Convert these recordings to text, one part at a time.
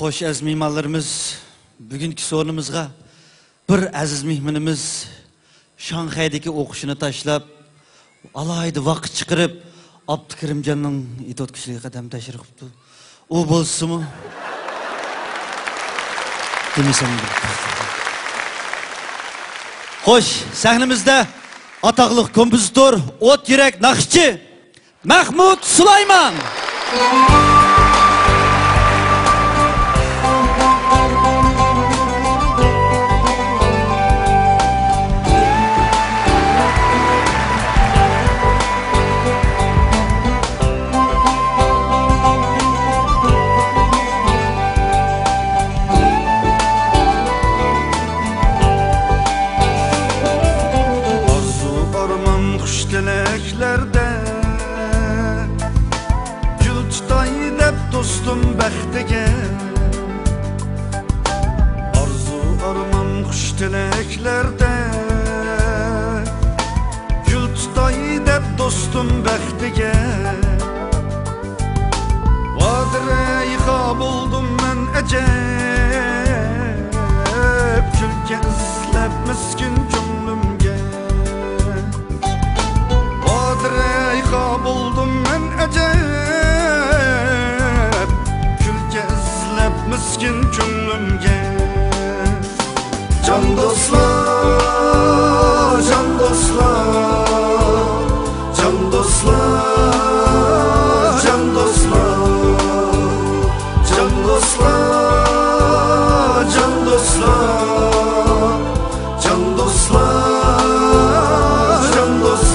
Xo'sh, aziz mehmonlarimiz, bugungi o'rnimizga bir aziz mehmonimiz Shanxaydagi o'qishini tashlab, alayda vaqt chiqarib, Abdukarimjonning ito'tkishiga qadam tashrif qildi. U bo'lsa-mu? Demisam. Xo'sh, sahnamizda ataqli kompozitor, o't yurak naqshchi Mahmud Sulaymon. Dostum bəxtəgə Arzu, arman, xuş diləklərdə Gül tutay dəb dostum bəxtəgə Vadirə-i xab oldum mən əcəb Külkə izləb miskin cümlümgə Vadirə-i xab oldum mən əcəb Miskin cümlümge Can dostlar, can dostlar Can dostlar, can dostlar Can dostlar, can dostlar Can dostlar, can dostlar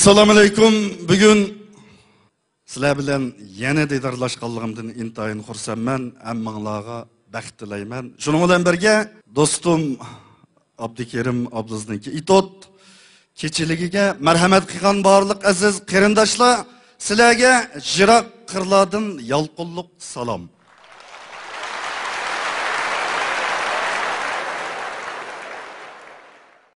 Assalamu alaykum. Bugun sizlar bilan yana diydorlashganligimdan intayin xursandman. Hammanglarga baxt tilayman. Shuning bilan birga do'stim Abdukarim ablazniki itot kechiligiga marhamat qilgan barliq aziz qarindoshlar, sizlarga jiroq qirlardan yolqinliq salom.